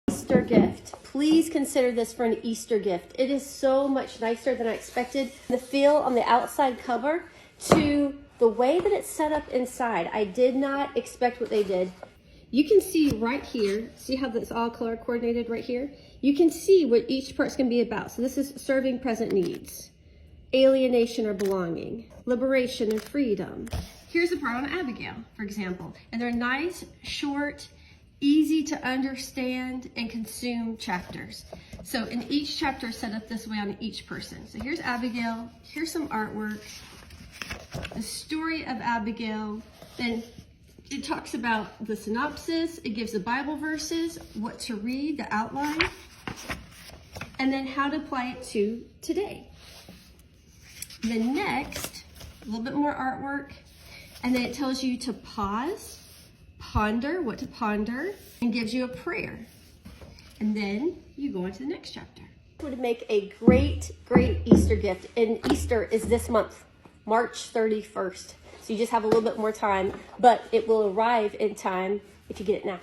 Easter gift. Please consider this for an Easter gift. It is so much nicer than I expected. The feel on the outside cover to the way that it's set up inside. I did not expect what they did. You can see right here, see how that's all color coordinated right here? You can see what each part's gonna be about. So this is serving present needs, alienation or belonging, liberation and freedom. Here's a part on Abigail, for example. And they're nice, short, easy to understand and consume chapters. So in each chapter is set up this way on each person. So here's Abigail, here's some artwork, the story of Abigail, then it talks about the synopsis, it gives the Bible verses, what to read, the outline, and then how to apply it to today. Then next, a little bit more artwork, and then it tells you to pause, ponder, what to ponder, and gives you a prayer. And then you go into the next chapter. It would make a great, great Easter gift. And Easter is this month, March 31st. So you just have a little bit more time, but it will arrive in time if you get it now.